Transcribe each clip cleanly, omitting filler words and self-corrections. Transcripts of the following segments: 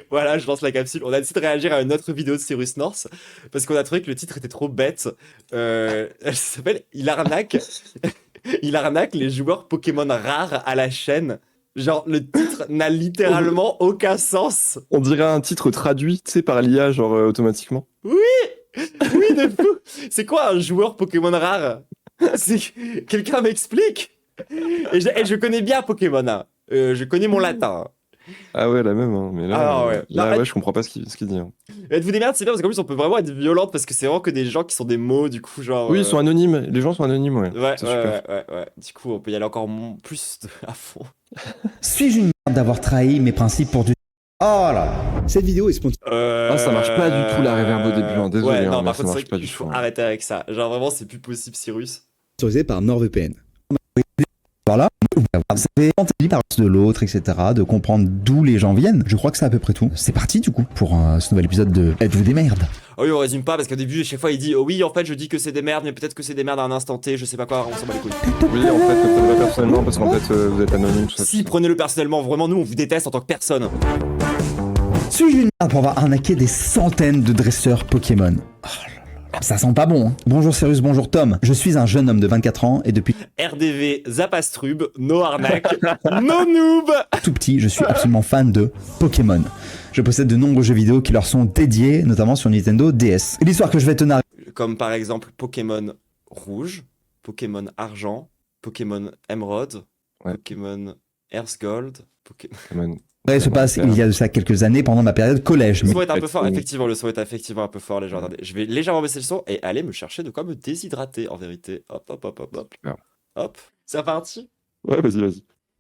Voilà, je lance la capsule. On a décidé de réagir à une autre vidéo de Cyrus North parce qu'on a trouvé que le titre était trop bête. Ça s'appelle Il arnaque. Il arnaque les joueurs Pokémon rares à la chaîne. Genre, le titre n'a littéralement aucun sens. On dirait un titre traduit, tu sais, par l'IA, genre automatiquement. Oui, de fou. C'est quoi un joueur Pokémon rare? Quelqu'un m'explique? Et je connais bien Pokémon, hein. Je connais mon latin. Ah ouais, la même, hein. Mais là, Ah ouais. là, Non, ouais, je comprends pas ce qu'il dit, hein. êtes-vous des merdes, c'est bien parce qu'en plus on peut vraiment être violente parce que c'est vraiment que des gens qui sont des mots, du coup, genre. Oui, ils sont anonymes. Les gens sont anonymes, ouais. Ouais, C'est ouais, super. ouais. Du coup, on peut y aller encore plus à fond. Suis-je une merde d'avoir trahi mes principes pour du... Oh là là. Cette vidéo est sponsorisée Ah, ça marche pas du tout la reverb au début, hein. Désolé, Ouais, hein, non, mais par ça contre, c'est marche vrai pas qu'il du faut tout, hein. arrêter avec ça. Genre, vraiment, c'est plus possible, Cyrus. par NordVPN. Voilà, vous avez entendu parler de l'autre, etc., de comprendre d'où les gens viennent. Je crois que c'est à peu près tout. C'est parti du coup pour ce nouvel épisode de Êtes-vous des merdes? Oh oui, on résume pas parce qu'au début, à chaque fois, il dit oh oui, en fait, je dis que c'est des merdes, mais peut-être que c'est des merdes à un instant T, je sais pas quoi, on s'en bat les couilles. Oui, en fait, ne prenez pas personnellement parce qu'en fait, vous êtes anonyme, tout ça. Si, prenez-le personnellement, vraiment, nous, on vous déteste en tant que personne. Suis-je une merde pour avoir arnaqué des centaines de dresseurs Pokémon? Oh là là. Ça sent pas bon, hein. Bonjour Cyrus, bonjour Tom. Je suis un jeune homme de 24 ans et depuis RDV, Zapastrub, no arnaque, no noob. tout petit, je suis absolument fan de Pokémon. Je possède de nombreux jeux vidéo qui leur sont dédiés, notamment sur Nintendo DS. Et l'histoire que je vais te narrer... Comme par exemple Pokémon Rouge, Pokémon Argent, Pokémon Emerald, Ouais. Pokémon Earth Gold, Pokémon... Pokémon. se passe il y a de ça quelques années pendant ma période collège. Le Mais son est un peu fort, Oui. effectivement, le son est effectivement un peu fort, les gens. Attendez, je vais légèrement baisser le son et aller me chercher de quoi me déshydrater, en vérité. Hop, hop, hop, hop, hop. Super. Hop, c'est parti. Ouais, vas-y.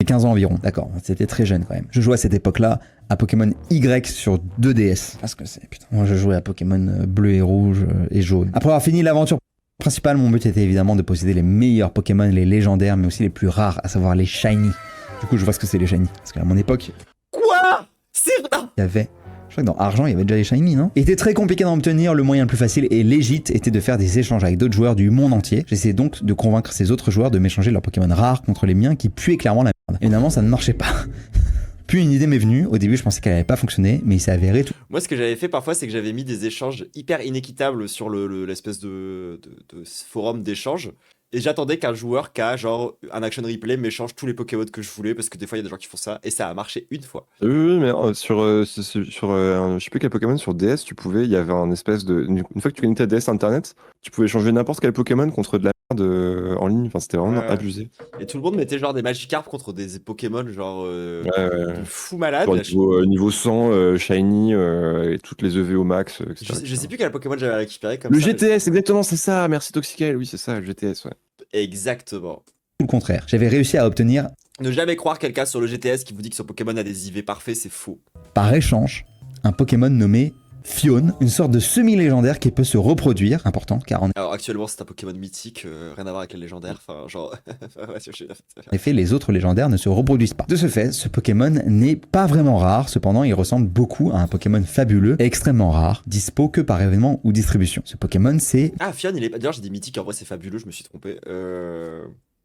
j'ai 15 ans environ, d'accord, c'était très jeune quand même. Je jouais à cette époque-là à Pokémon Y sur 2DS. Parce que c'est, putain, moi je jouais à Pokémon bleu et rouge et jaune. Après avoir fini l'aventure principale, mon but était évidemment de posséder les meilleurs Pokémon, les légendaires, mais aussi les plus rares, à savoir les shiny. Du coup, je vois ce que c'est les shiny. Parce qu'à mon époque, Quoi? C'est... il y avait... Je crois que dans Argent, il y avait déjà les shiny, non? Il était très compliqué d'en obtenir, le moyen le plus facile et légit était de faire des échanges avec d'autres joueurs du monde entier. J'essayais donc de convaincre ces autres joueurs de m'échanger leurs Pokémon rares contre les miens qui puaient clairement la merde. Évidemment, ça ne marchait pas. Puis une idée m'est venue, au début je pensais qu'elle allait pas fonctionner, mais il s'est avéré tout Moi, ce que j'avais fait parfois, c'est que j'avais mis des échanges hyper inéquitables sur l'espèce de forum d'échange. Et j'attendais qu'un joueur qui a genre un action replay m'échange tous les Pokémon que je voulais, parce que des fois, il y a des gens qui font ça, et ça a marché une fois. Oui, mais je sais plus quel Pokémon sur DS, il y avait un espèce de. Une fois que tu connectais à DS Internet, tu pouvais changer n'importe quel Pokémon contre de la merde en ligne. Enfin, c'était vraiment Ouais. abusé. Et tout le monde mettait genre des Magikarp contre des Pokémon genre Ouais. de fou malade. Genre niveau 100, Shiny, et toutes les EV au max, etc. Je sais plus quel Pokémon j'avais récupéré comme Le ça. GTS, exactement, c'est ça. Merci Toxical, oui, c'est ça, le GTS, ouais. Exactement. le contraire. J'avais réussi à obtenir, Ne jamais croire quelqu'un sur le GTS qui vous dit que son Pokémon a des IV parfaits, c'est faux. par échange, un Pokémon nommé Phione, une sorte de semi-légendaire qui peut se reproduire, important, car en Alors actuellement c'est un Pokémon mythique, rien à voir avec les légendaires, enfin genre... ouais, effet, les autres légendaires ne se reproduisent pas. De ce fait, ce Pokémon n'est pas vraiment rare, cependant il ressemble beaucoup à un Pokémon fabuleux et extrêmement rare, dispo que par événement ou distribution. Ce Pokémon, c'est Ah, Fion, il est... D'ailleurs j'ai dit mythique, en vrai c'est fabuleux, je me suis trompé.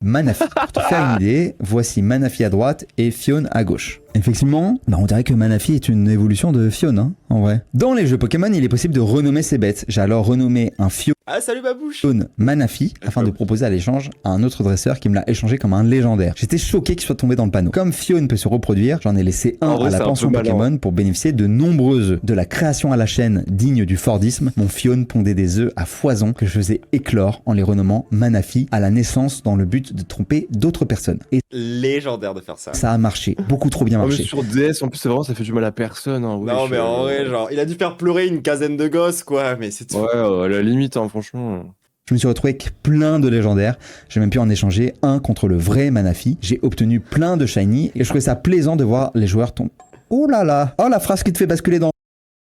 Manafi. Pour te faire une idée, voici Manafi à droite et Phione à gauche. Effectivement, on dirait que Manafi est une évolution de Phione, hein, en vrai. Dans les jeux Pokémon, il est possible de renommer ses bêtes. J'ai alors renommé un Phione Ah, salut ma bouche. Manafi afin de proposer à l'échange à un autre dresseur qui me l'a échangé comme un légendaire. J'étais choqué qu'il soit tombé dans le panneau. Comme Phione peut se reproduire, j'en ai laissé un En vrai, à la c'est un pension peu malin. Pokémon pour bénéficier de nombreux œufs. De la création à la chaîne digne du Fordisme, mon Phione pondait des œufs à foison que je faisais éclore en les renommant Manafi à la naissance dans le but de tromper d'autres personnes. Et Légendaire de faire ça. ça a marché, beaucoup trop bien Ah, mais marché. sur DS, en plus, c'est vraiment, ça fait du mal à personne. Hein, Non wesh, mais en vrai, genre, il a dû faire pleurer une quinzaine de gosses quoi, mais c'est tout. Ouais, à la limite, hein, franchement. Je me suis retrouvé avec plein de légendaires. J'ai même pu en échanger un contre le vrai Manafi. J'ai obtenu plein de shiny et je trouvais ça plaisant de voir les joueurs tomber. Oh là là! Oh la phrase qui te fait basculer dans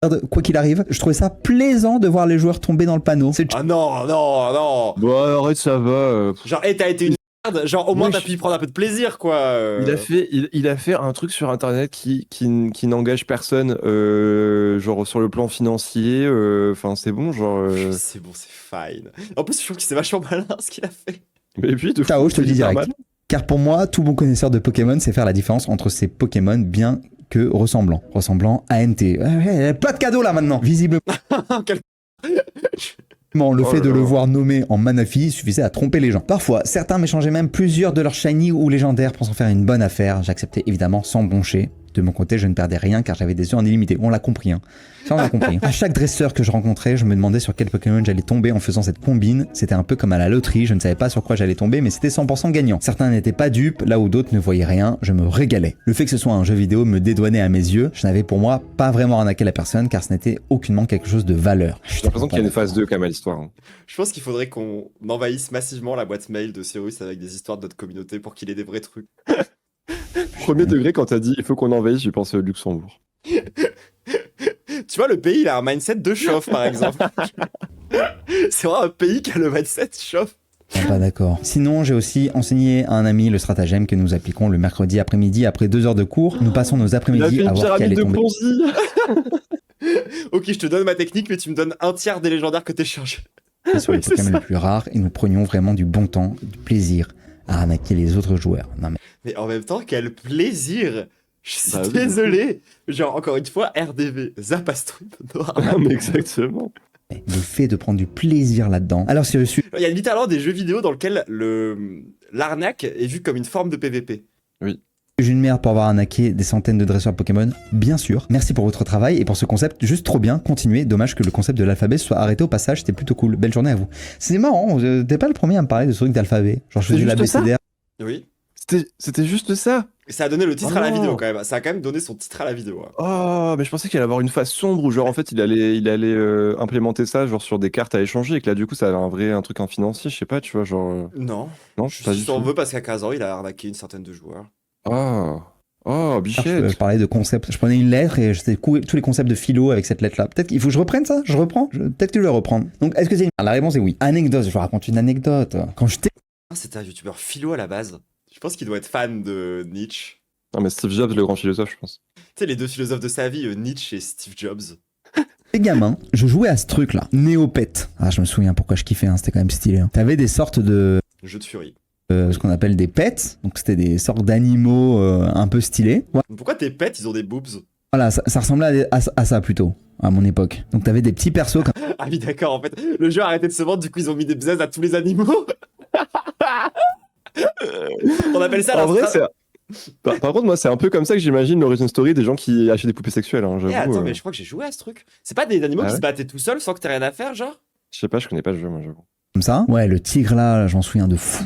la merde, quoi qu'il arrive. Je trouvais ça plaisant de voir les joueurs tomber dans le panneau. C'est Ah non, non, non. Bon, arrête, ça va. Genre, hey, t'as été une merde, genre au moins Wesh. t'as pu y prendre un peu de plaisir quoi. Il a fait un truc sur internet qui n'engage personne, genre sur le plan financier. Enfin, c'est bon, genre. C'est bon, c'est fine. En plus, je trouve que c'est vachement malin ce qu'il a fait. Mais puis, de Ciao, fou, je te le c'est dis hyper direct. mal. Car pour moi, tout bon connaisseur de Pokémon sait faire la différence entre ces Pokémon bien que ressemblant. Ressemblant ANT. Pas de cadeau là maintenant. Visiblement. Quel- Le Oh fait là de le là. voir nommé en Manafi suffisait à tromper les gens. Parfois, certains m'échangeaient même plusieurs de leurs shiny ou légendaires pensant faire une bonne affaire. J'acceptais évidemment sans broncher. De mon côté, je ne perdais rien car j'avais des œufs en illimité. On l'a compris, hein. Ça, on l'a compris. À chaque dresseur que je rencontrais, je me demandais sur quel Pokémon j'allais tomber en faisant cette combine. C'était un peu comme à la loterie, je ne savais pas sur quoi j'allais tomber, mais c'était 100% gagnant. Certains n'étaient pas dupes, là où d'autres ne voyaient rien, je me régalais. Le fait que ce soit un jeu vidéo me dédouanait à mes yeux. Je n'avais pour moi pas vraiment arnaqué la personne car ce n'était aucunement quelque chose de valeur. J'ai l'impression qu'il y a une phase 2 quand même à l'histoire. Hein. Je pense qu'il faudrait qu'on envahisse massivement la boîte mail de Cyrus avec des histoires de notre communauté pour qu'il ait des vrais trucs. Premier degré, quand t'as dit il faut qu'on envahisse, j'ai pensé au Luxembourg. Tu vois, le pays, il a un mindset de chauffe, par exemple. C'est vraiment un pays qui a le mindset chauffe. Pas d'accord. Sinon, j'ai aussi enseigné à un ami le stratagème que nous appliquons le mercredi après-midi après 2 heures de cours. Nous passons nos Il a après-midi fait à une voir qui allait pyramide de tomber. Ponzi. Ok, je te donne ma technique, mais tu me donnes un tiers des légendaires que t'es chargé. Sur les Oui, c'est Pokémon ça. les plus rares et nous prenions vraiment du bon temps, du plaisir à arnaquer les autres joueurs. Non mais Mais en même temps, quel plaisir. Je suis Bah oui. désolé. Genre, encore une fois, RDV, Zapastrup, Noir. Ah, mais exactement. le fait de prendre du plaisir là-dedans. Alors si je suis Il y a littéralement des jeux vidéo dans lesquels l'arnaque est vue comme une forme de PVP. une merde pour avoir arnaqué des centaines de dresseurs Pokémon, bien sûr. Merci pour votre travail et pour ce concept, juste trop bien. Continuez. Dommage que le concept de l'alphabet soit arrêté au passage, c'était plutôt cool. Belle journée à vous. C'est marrant, t'es pas le premier à me parler de ce truc d'alphabet. Genre je C'est faisais juste ça l'ABCDR. Oui. C'était juste ça. Et ça a donné le titre Oh à la non. vidéo quand même. Ça a quand même donné son titre à la vidéo. Hein. Oh, mais je pensais qu'il allait avoir une phase sombre où genre en fait il allait implémenter ça genre sur des cartes à échanger et que là du coup ça avait un truc en financier, je sais pas, tu vois, genre Non. non, Je pas suis du s'en tout. veut parce qu'à 15 ans, il a arnaqué une certaine de joueurs. Oh, oh, Je bichette. parlais de concept. Je prenais une lettre et je faisais tous les concepts de philo avec cette lettre-là. Peut-être qu'il faut que je reprenne ça. Je reprends. Peut-être que je vais reprendre. Donc, est-ce que c'est La réponse est oui. Anecdote. Je vous raconte une anecdote. Quand j'étais Ah, c'était un youtubeur philo à la base. Je pense qu'il doit être fan de Nietzsche. Non mais Steve Jobs, le grand philosophe, je pense. Tu sais, les deux philosophes de sa vie, Nietzsche et Steve Jobs. gamin, je jouais à ce truc-là, Néopète. Ah, je me souviens pourquoi je kiffais. C'était quand même stylé. T'avais des sortes de Jeu de furie. ce qu'on appelle des pets. Donc, c'était des sortes d'animaux un peu stylés. Ouais. Pourquoi tes pets, ils ont des boobs? Voilà, ça ressemblait à ça plutôt. À mon époque. Donc t'avais des petits persos comme Ah oui, d'accord, en fait. Le jeu a arrêté de se vendre, du coup, ils ont mis des bzaises à tous les animaux. On appelle ça En vrai, la c'est. Par contre, moi, c'est un peu comme ça que j'imagine l'origin story des gens qui achètent des poupées sexuelles. Hein, Eh, j'avoue. attends, mais je crois que j'ai joué à ce truc. C'est pas des animaux Ah qui ouais se battaient tout seuls sans que t'aies rien à faire, genre? Je sais pas, je connais pas le jeu, moi, j'avoue. ça. Ouais, le tigre là, j'en souviens de fou.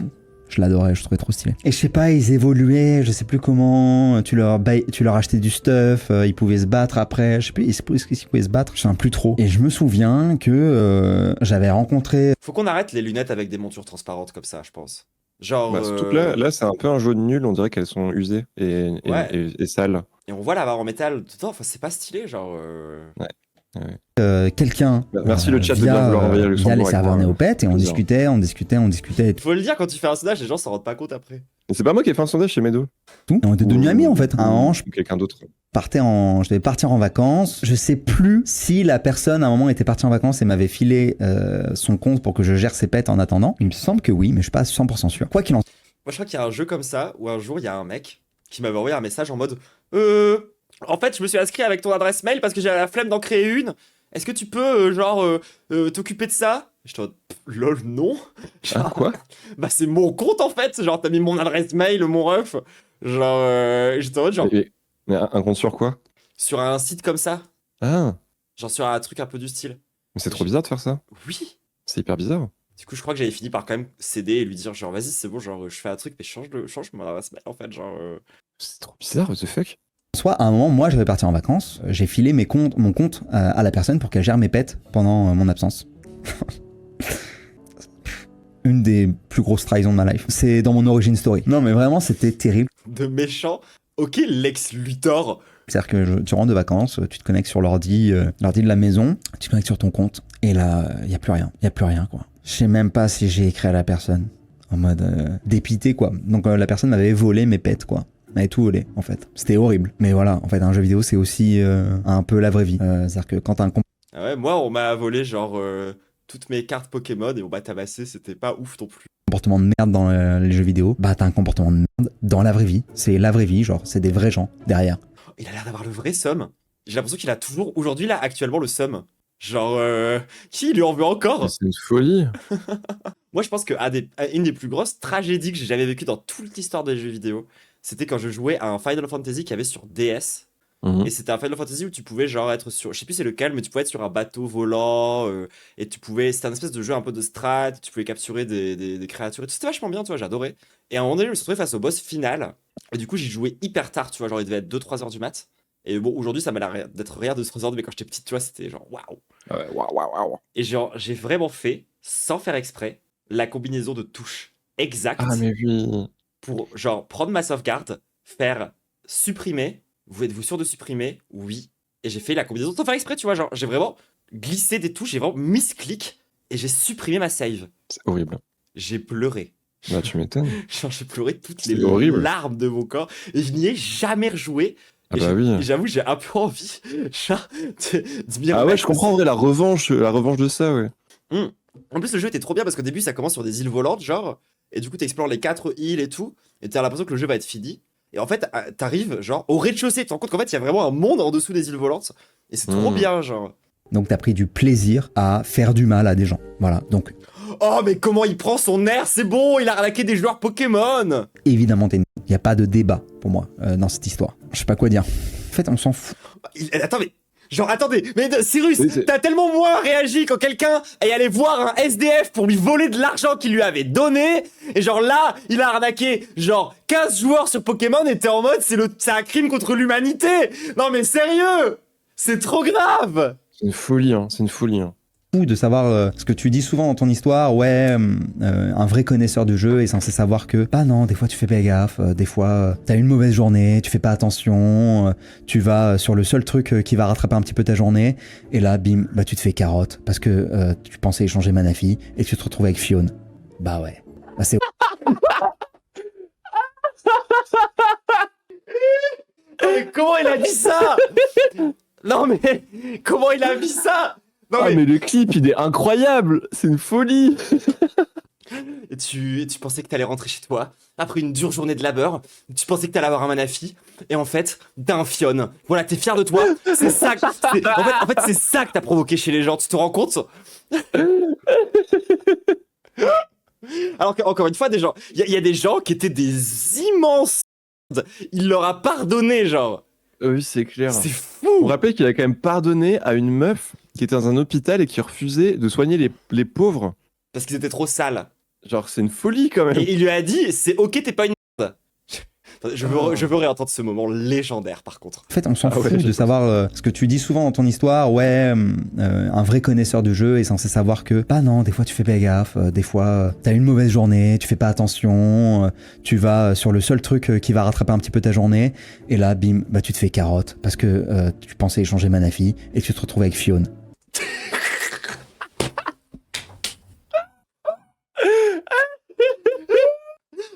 Je l'adorais, je trouvais trop stylé. Et je sais pas, ils évoluaient, je sais plus comment, tu leur achetais du stuff, ils pouvaient se battre après, je sais plus, est-ce qu'ils pouvaient se battre, je sais plus trop. Et je me souviens que j'avais rencontré... Faut qu'on arrête les lunettes avec des montures transparentes comme ça, je pense. Genre. Bah, surtout que là, c'est un peu un jaune nul, on dirait qu'elles sont usées Ouais. et sales. Et on voit la barre en métal dedans, enfin, c'est pas stylé, genre. quelqu'un Merci le chat de bien vouloir envoyer le via les Luxembourg serveurs avec moi. Néopète et on Bizarre. discutait et Faut le dire, quand tu fais un sondage, les gens s'en rendent pas compte après. Et c'est pas moi qui ai fait un sondage chez Medo. tout. Et on était devenus amis en fait. À un moment, je Ou quelqu'un d'autre. je devais partir en vacances. Je sais plus si la personne à un moment était partie en vacances et m'avait filé son compte pour que je gère ses pets en attendant. Il me semble que oui, mais je suis pas 100% sûr. Quoi qu'il en Moi, je crois qu'il y a un jeu comme ça où un jour, il y a un mec qui m'avait envoyé un message en mode en fait, je me suis inscrit avec ton adresse mail parce que j'avais la flemme d'en créer une. Est-ce que tu peux, t'occuper de ça? J'étais en mode, lol, non. Ah, Genre, quoi? bah, c'est mon compte en fait. Genre, t'as mis mon adresse mail, mon ref. Genre, j'étais en mode, genre, Mais un compte sur quoi? sur un site comme ça. Ah, Genre, sur un truc un peu du style. mais c'est trop bizarre de faire ça. Oui. C'est hyper bizarre. Du coup, je crois que j'avais fini par quand même céder et lui dire, genre, vas-y, c'est bon, genre, je fais un truc, mais change mon adresse mail en fait. Genre, C'est trop bizarre, what the fuck? soit à un moment, moi, je vais partir en vacances. J'ai filé mon compte à la personne pour qu'elle gère mes pets pendant mon absence. Une des plus grosses trahisons de ma life. C'est dans mon origin story. Non, mais vraiment, c'était terrible. de méchant. Ok, Lex Luthor. C'est-à-dire que tu rentres de vacances, tu te connectes sur l'ordi de la maison, tu te connectes sur ton compte, et là, il n'y a plus rien. Il n'y a plus rien, quoi. Je sais même pas si j'ai écrit à la personne. En mode dépité, quoi. Donc la personne m'avait volé mes pets, quoi. Elle m'avait tout volé, en fait. C'était horrible. Mais voilà, en fait, un jeu vidéo, c'est aussi un peu la vraie vie. C'est-à-dire que quand t'as un Ah ouais, moi, on m'a volé, genre, toutes mes cartes Pokémon et on m'a tabassé, c'était pas ouf non plus. comportement de merde dans les jeux vidéo, bah t'as un comportement de merde dans la vraie vie. C'est la vraie vie, genre, c'est des vrais gens derrière. il a l'air d'avoir le vrai seum. J'ai l'impression qu'il a toujours, aujourd'hui, là, actuellement, le seum. Genre, qui lui en veut encore? C'est une folie. Moi, je pense que une des plus grosses tragédies que j'ai jamais vécues dans toute l'histoire des jeux vidéo, c'était quand je jouais à un Final Fantasy qu'il y avait sur DS. Mhm. Et c'était un Final Fantasy où tu pouvais genre être sur, je sais plus c'est lequel, mais tu pouvais être sur un bateau volant, et c'était un espèce de jeu un peu de strat, tu pouvais capturer des créatures, et tout. C'était vachement bien, tu vois, j'adorais. Et à un moment donné, je me suis retrouvé face au boss final, et du coup j'ai joué hyper tard, tu vois, genre il devait être 2-3 heures du mat. Et bon, aujourd'hui ça m'a l'air d'être rien de 3 heures, mais quand j'étais petite, tu vois, c'était genre waouh. Ouais, waouh, waouh, waouh. Et genre, j'ai vraiment fait, sans faire exprès, la combinaison de touches exacte Ah, mais oui. pour genre prendre ma sauvegarde, faire supprimer. Vous êtes-vous sûr de supprimer? Oui. Et j'ai fait la combinaison sans faire exprès, tu vois. Genre, j'ai vraiment glissé des touches, j'ai vraiment misclick et j'ai supprimé ma save. C'est horrible. J'ai pleuré. Bah, tu m'étonnes. Genre, j'ai pleuré toutes C'est les horrible. larmes de mon corps et je n'y ai jamais rejoué. Ah Et bah oui. et j'avoue, j'ai un peu envie genre, de m'y Ah ouais, remettre. je comprends en vrai la revanche de ça, ouais. En plus, le jeu était trop bien parce qu'au début, ça commence sur des îles volantes, genre, et du coup, t'explores les 4 îles et tout, et t'as l'impression que le jeu va être fini. Et en fait, t'arrives, genre, au rez-de-chaussée, tu te rends compte qu'en fait, il y a vraiment un monde en dessous des îles volantes, et c'est trop bien, genre. Donc t'as pris du plaisir à faire du mal à des gens. Voilà, donc Oh, mais comment il prend son air, c'est bon, il a arnaqué des joueurs Pokémon. évidemment, il n'y a pas de débat pour moi dans cette histoire. Je sais pas quoi dire. En fait, on s'en fout. Attends, mais... Genre, attendez, mais Cyrus, Oui, c'est- t'as tellement moins réagi quand quelqu'un est allé voir un SDF pour lui voler de l'argent qu'il lui avait donné, et genre là, il a arnaqué, genre, 15 joueurs sur Pokémon, et t'es en mode, c'est un crime contre l'humanité. Non mais sérieux, c'est trop grave. C'est une folie, hein. C'est une folie, hein. Fou de savoir ce que tu dis souvent dans ton histoire. Ouais, un vrai connaisseur du jeu est censé savoir que, bah non, des fois tu fais pas gaffe, des fois t'as une mauvaise journée, tu fais pas attention, tu vas sur le seul truc qui va rattraper un petit peu ta journée, et là, bim, bah tu te fais carotte parce que tu pensais échanger Manafi et tu te retrouves avec Fiona. Bah ouais, bah c'est Mais comment il a dit ça? Non mais, comment il a dit ça? Non Ah, mais... mais le clip, il est incroyable. C'est une folie. Et tu pensais que t'allais rentrer chez toi, après une dure journée de labeur, tu pensais que t'allais avoir un Manafi, et en fait, t'as un Fion. Voilà, t'es fier de toi, c'est ça en fait c'est ça que t'as provoqué chez les gens, tu te rends compte? Alors qu'encore une fois, des gens, il y a des gens qui étaient des immenses... Il leur a pardonné, genre. Oui, c'est clair. C'est Vous fou. rappelez qu'il a quand même pardonné à une meuf qui était dans un hôpital et qui refusait de soigner les pauvres. Parce qu'ils étaient trop sales. Genre, c'est une folie quand même. Et il lui a dit, c'est ok, t'es pas une merde. Je veux réentendre ce moment légendaire, par contre. En fait, on s'en Ah ouais, fout de j'ai savoir ce que tu dis souvent dans ton histoire. Ouais, un vrai connaisseur du jeu est censé savoir que, bah non, des fois tu fais pas gaffe, des fois t'as une mauvaise journée, tu fais pas attention, tu vas sur le seul truc qui va rattraper un petit peu ta journée, et là, bim, bah tu te fais carotte parce que tu pensais échanger Manafi et tu te retrouves avec Fiona.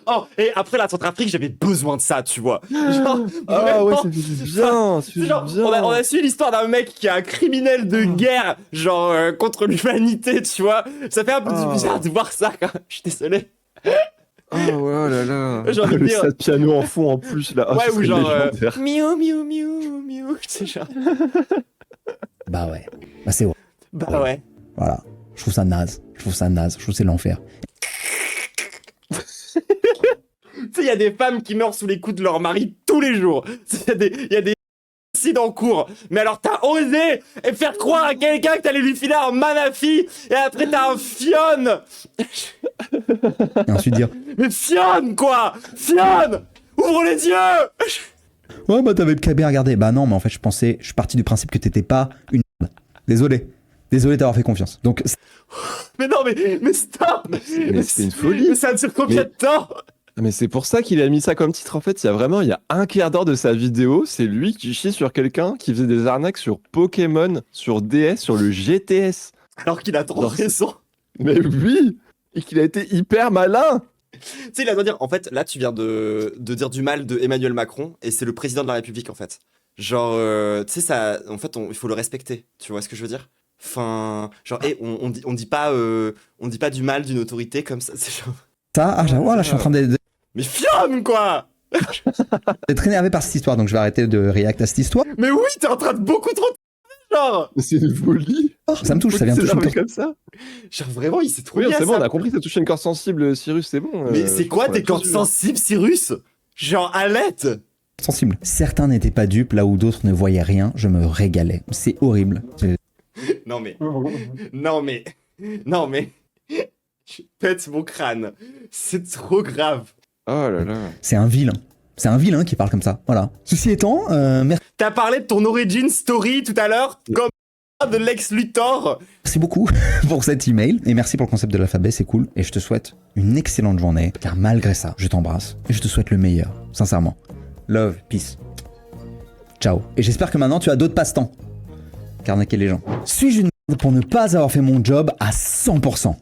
Oh, et après la Centrafrique, j'avais besoin de ça, tu vois. Genre, Ah ouais, vraiment. ça fait du bien. Ça fait C'est du genre, bien. on a suivi l'histoire d'un mec qui est un criminel de guerre, genre contre l'humanité, tu vois. Ça fait un peu du bizarre de voir ça, quand même. Je suis désolé. Ah ouais, oh là là. J'ai envie de Le dire- sad piano en fond en plus là. Ah, Ouais, ce ou serait genre légendaire. miou miou miou miou, tu sais genre. Bah ouais, bah c'est horrible. Bah ouais. Voilà, je trouve ça naze, je trouve que c'est l'enfer. Tu sais, il y a des femmes qui meurent sous les coups de leur mari tous les jours. Il y a des suicides en cours. Mais alors, t'as osé et faire croire à quelqu'un que t'allais lui filer un Manafi et après t'as un Fion. Et ensuite dire, Mais Fion, quoi. Fion, ouvre les yeux. ouais, bah t'avais le KB à regarder. Bah non, mais en fait, je suis parti du principe que t'étais pas une merde. Désolé d'avoir fait confiance. Donc, Mais non, mais stop. Mais c'est une folie. Mais ça dure combien Mais- de temps? Mais c'est pour ça qu'il a mis ça comme titre en fait. Il y a un quart d'heure de sa vidéo, c'est lui qui chie sur quelqu'un qui faisait des arnaques sur Pokémon, sur DS, sur le GTS. Alors qu'il a trop Genre, raison. Mais oui. Et qu'il a été hyper malin. Tu sais, il a doit dire, en fait, là, tu viens de dire du mal de Emmanuel Macron, et c'est le président de la République, en fait. Genre, tu sais, ça, en fait, il faut le respecter. Tu vois ce que je veux dire? Enfin, genre, on dit pas du mal d'une autorité comme ça. C'est genre... ça, ah, j'avoue, là, je suis en train de... Mais Fion, quoi! J'ai très énervé par cette histoire, donc je vais arrêter de react à cette histoire. Mais oui, t'es en train de beaucoup trop genre. C'est une folie. Ça me touche, ça vient de toucher une corde. comme ça. Genre vraiment, il s'est trop Oui, bien c'est bon, ça. on a compris que t'as touché une corde sensible, Cyrus, c'est bon. Mais c'est je quoi pense qu'on tes a cordes tous vu, hein. sensibles, Cyrus? Genre à l'aide. Sensible. Certains n'étaient pas dupes, là où d'autres ne voyaient rien, je me régalais. C'est horrible. Non mais, non mais, non mais, je pète mon crâne. C'est trop grave. Oh là là. C'est un vilain. C'est un vilain qui parle comme ça. Voilà. Ceci étant, T'as parlé de ton origin story tout à l'heure, comme de Lex Luthor. merci beaucoup pour cet email. Et merci pour le concept de l'alphabet, c'est cool. Et je te souhaite une excellente journée. Car malgré ça, je t'embrasse. Et je te souhaite le meilleur. Sincèrement. Love, peace. Ciao. Et j'espère que maintenant tu as d'autres passe-temps. Carnaquer les gens. Suis-je une merde pour ne pas avoir fait mon job à 100%?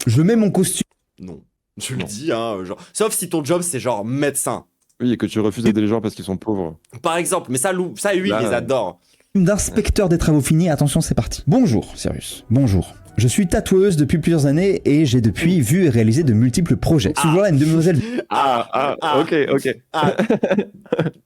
Je mets mon costume. Non, je le dis, hein, genre. Sauf si ton job c'est genre médecin. Oui, et que tu refuses d'aider les gens parce qu'ils sont pauvres. Par exemple, mais ça, Lou, ça, lui, Là, il les adore. D'inspecteur des travaux finis, attention c'est parti. Bonjour Cyrus, bonjour. Je suis tatoueuse depuis plusieurs années et j'ai depuis vu et réalisé de multiples projets. Si vous voulez une demoiselle... Ok. Ah,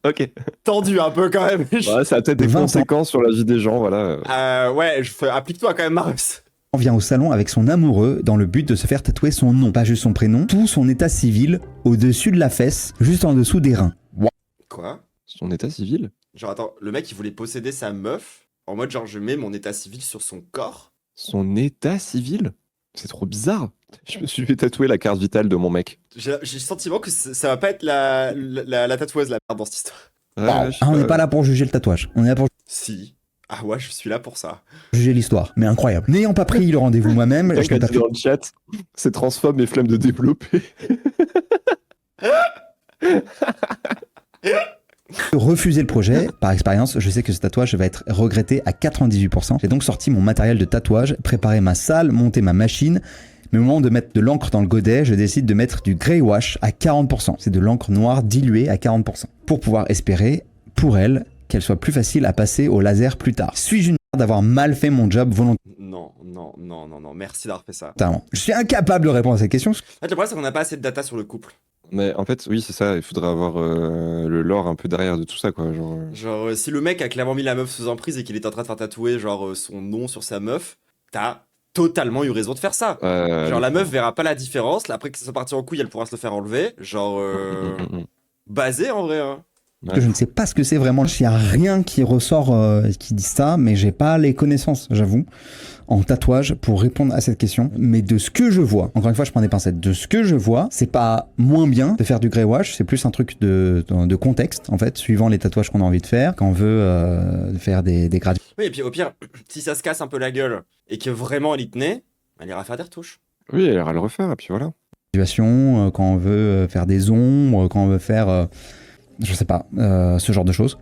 Ok. tendu un peu quand même. Ouais, ça a peut-être des 20 ans. conséquences sur la vie des gens, voilà. Ouais, applique-toi quand même, Marus. vient au salon avec son amoureux dans le but de se faire tatouer son nom, pas juste son prénom, tout son état civil au-dessus de la fesse, juste en dessous des reins. Quoi? Son état civil? Genre, attends, le mec, il voulait posséder sa meuf en mode genre, je mets mon état civil sur son corps. Son état civil? C'est trop bizarre. Je me suis fait tatouer la carte vitale de mon mec. J'ai le sentiment que ça va pas être la tatoueuse la merde dans cette histoire. Ouais, Wow. je sais Ah, on pas. n'est pas là pour juger le tatouage, on est là pour Si. Ah ouais, je suis là pour ça. juger l'histoire, mais incroyable. N'ayant pas pris le rendez-vous moi-même, je Quelqu'un t'ai a dit dans le chat, c'est transphobe et flemme de développer. refusé le projet. Par expérience, je sais que ce tatouage va être regretté à 98%. J'ai donc sorti mon matériel de tatouage, préparé ma salle, monté ma machine. Mais au moment de mettre de l'encre dans le godet, je décide de mettre du grey wash à 40%. C'est de l'encre noire diluée à 40%. Pour pouvoir espérer, pour elle, qu'elle soit plus facile à passer au laser plus tard. Suis-je une merde d'avoir mal fait mon job Non, merci d'avoir fait ça. volontairement? Je suis incapable de répondre à cette question. En fait, le problème, c'est qu'on n'a pas assez de data sur le couple. Mais en fait, oui, c'est ça, il faudrait avoir le lore un peu derrière de tout ça, quoi. Genre, Genre, si le mec a clairement mis la meuf sous emprise et qu'il est en train de faire tatouer, genre, son nom sur sa meuf, t'as totalement eu raison de faire ça. Genre, la meuf verra pas la différence, après que ça soit parti en couille, elle pourra se le faire enlever. Genre, basé en vrai, hein. Que je ne sais pas ce que c'est vraiment. Il n'y a rien qui ressort qui dit ça, mais j'ai pas les connaissances, j'avoue, en tatouage pour répondre à cette question. Mais de ce que je vois, encore une fois, je prends des pincettes, de ce que je vois, c'est pas moins bien de faire du grey wash, c'est plus un truc de contexte, en fait, suivant les tatouages qu'on a envie de faire, quand on veut faire des gradations. Oui, et puis au pire, si ça se casse un peu la gueule et que vraiment elle y tenait, elle ira faire des retouches. Oui, elle ira le refaire, et puis voilà. Quand on veut faire des ombres, quand on veut faire, je sais pas, ce genre de choses.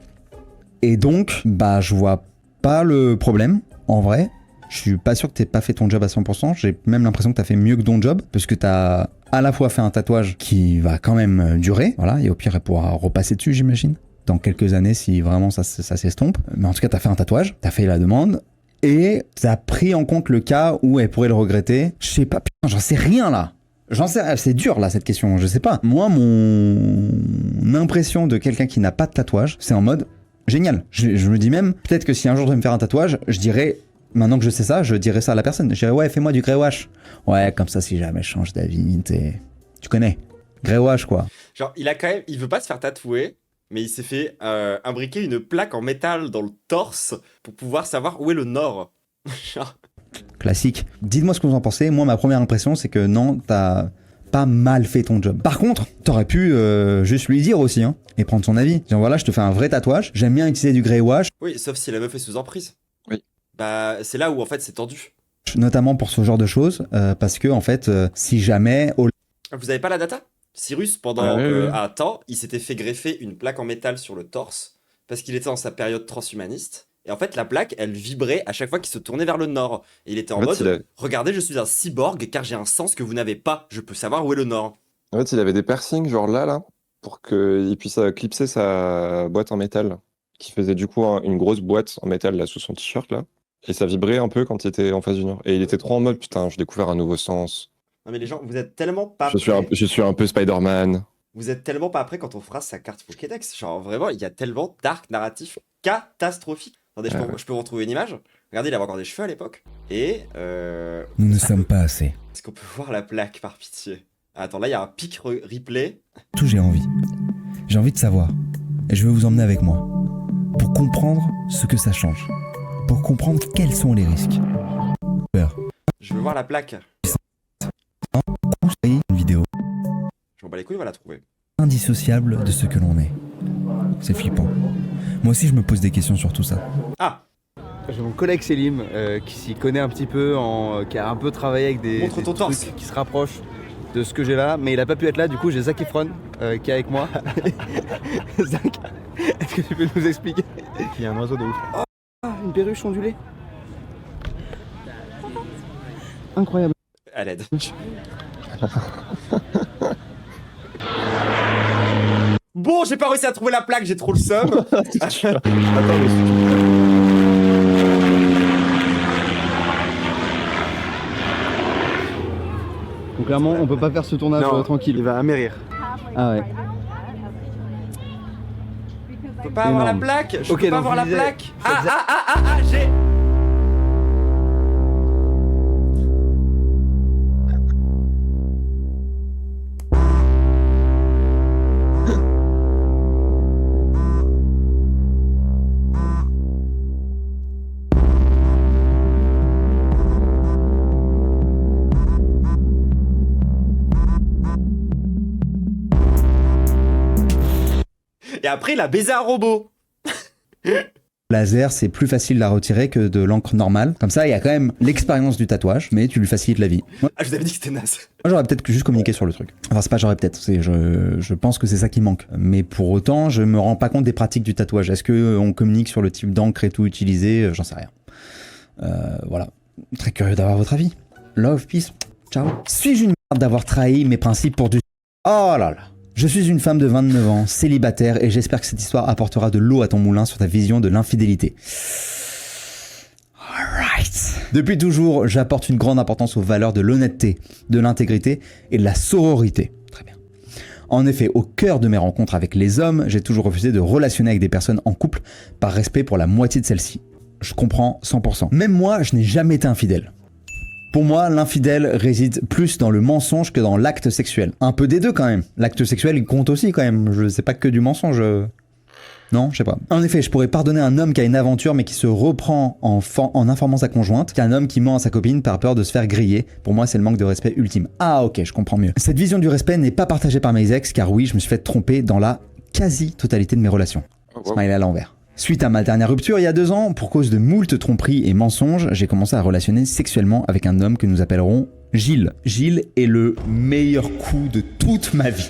Et donc, bah, je vois pas le problème, en vrai. Je suis pas sûr que t'aies pas fait ton job à 100%. J'ai même l'impression que t'as fait mieux que ton job, parce que t'as à la fois fait un tatouage qui va quand même durer, voilà, et au pire, elle pourra repasser dessus, j'imagine, dans quelques années, si vraiment ça s'estompe. Mais en tout cas, t'as fait un tatouage, t'as fait la demande, et t'as pris en compte le cas où elle pourrait le regretter. Je sais pas, putain, j'en sais rien, là. J'en sais, c'est dur là cette question, je sais pas. Moi, mon impression de quelqu'un qui n'a pas de tatouage, c'est en mode génial. Je me dis même, peut-être que si un jour je vais me faire un tatouage, je dirais, maintenant que je sais ça, je dirais ça à la personne. Je dirais, ouais, fais-moi du grey wash. Ouais, comme ça, si jamais je change d'avis, tu connais. Grey wash, quoi. Genre, il veut pas se faire tatouer, mais il s'est fait imbriquer une plaque en métal dans le torse pour pouvoir savoir où est le nord. Genre. Classique. Dites-moi ce que vous en pensez. Moi, ma première impression, c'est que non, t'as pas mal fait ton job. Par contre, t'aurais pu juste lui dire aussi, hein, et prendre son avis. Disant, voilà, je te fais un vrai tatouage, j'aime bien utiliser du grey wash. Oui, sauf si la meuf est sous emprise. Oui. Bah, c'est là où en fait c'est tendu. Notamment pour ce genre de choses, parce que en fait, si jamais... Vous avez pas la data? Cyrus, pendant ouais. un temps, il s'était fait greffer une plaque en métal sur le torse parce qu'il était dans sa période transhumaniste. Et en fait, la plaque, elle vibrait à chaque fois qu'il se tournait vers le nord. Et il était en mode, regardez, je suis un cyborg car j'ai un sens que vous n'avez pas. Je peux savoir où est le nord. En fait, il avait des piercings, genre là, pour qu'il puisse clipser sa boîte en métal, qui faisait du coup une grosse boîte en métal là sous son t-shirt là. Et ça vibrait un peu quand il était en face du nord. Et il était trop en mode, putain, j'ai découvert un nouveau sens. Non mais les gens, vous êtes tellement pas Je suis un peu Spider-Man. Vous êtes tellement pas prêts quand on fera sa carte Pokédex. Genre, vraiment, il y a tellement d'arcs narratifs catastrophiques. Attendez, je peux vous retrouver une image. Regardez, il avait encore des cheveux à l'époque. Et Nous ne sommes pas assez. est-ce qu'on peut voir la plaque, par pitié? Attends, là, il y a un pic replay. Tout j'ai envie. J'ai envie de savoir. Et je veux vous emmener avec moi. Pour comprendre ce que ça change. Pour comprendre quels sont les risques. Je veux voir la plaque. Conseiller une vidéo Je m'en bats les couilles, on va la trouver. indissociable de ce que l'on est. C'est flippant. Moi aussi, je me pose des questions sur tout ça. Ah, J'ai mon collègue Selim qui s'y connaît un petit peu, qui a un peu travaillé avec des Montre ton trucs torse. qui se rapprochent de ce que j'ai là, mais il a pas pu être là, du coup j'ai Zac Efron qui est avec moi. Zac, est-ce que tu peux nous expliquer? Il y a un oiseau de ouf. Ah, une perruche ondulée. Incroyable. à l'aide. Bon, j'ai pas réussi à trouver la plaque, j'ai trop le seum. Donc clairement on peut pas faire ce tournage tranquille. Il va amérir. Ah ouais. Je peux pas avoir la Énorme. plaque. Je Ok, peux pas donc avoir je la disais- plaque. Ah, j'ai. Et après, il a baisé un robot. Laser, c'est plus facile à retirer que de l'encre normale. Comme ça, il y a quand même l'expérience du tatouage, mais tu lui facilites la vie. Moi, Ah, je vous avais dit que c'était naze. j'aurais peut-être que juste communiqué sur le truc. Enfin, c'est pas j'aurais peut-être, je pense que c'est ça qui manque. Mais pour autant, je me rends pas compte des pratiques du tatouage. Est-ce que on communique sur le type d'encre et tout utilisé? J'en sais rien. Voilà. Très curieux d'avoir votre avis. Love, peace, ciao. Suis-je une merde d'avoir trahi mes principes pour du... Oh là là. Je suis une femme de 29 ans, célibataire, et j'espère que cette histoire apportera de l'eau à ton moulin sur ta vision de l'infidélité. Alright. Depuis toujours, j'apporte une grande importance aux valeurs de l'honnêteté, de l'intégrité et de la sororité. Très bien. En effet, au cœur de mes rencontres avec les hommes, j'ai toujours refusé de relationner avec des personnes en couple par respect pour la moitié de celles-ci. Je comprends 100%. Même moi, je n'ai jamais été infidèle. Pour moi, l'infidèle réside plus dans le mensonge que dans l'acte sexuel. Un peu des deux quand même. L'acte sexuel, il compte aussi quand même. Je sais pas que du mensonge. Non, je sais pas. En effet, je pourrais pardonner un homme qui a une aventure mais qui se reprend en informant sa conjointe qu'un homme qui ment à sa copine par peur de se faire griller. Pour moi, c'est le manque de respect ultime. Ah ok, je comprends mieux. Cette vision du respect n'est pas partagée par mes ex car oui, je me suis fait tromper dans la quasi-totalité de mes relations. Smile à l'envers. Suite à ma dernière rupture il y a 2 ans, pour cause de moult tromperies et mensonges, j'ai commencé à relationner sexuellement avec un homme que nous appellerons Gilles. Gilles est le meilleur coup de toute ma vie.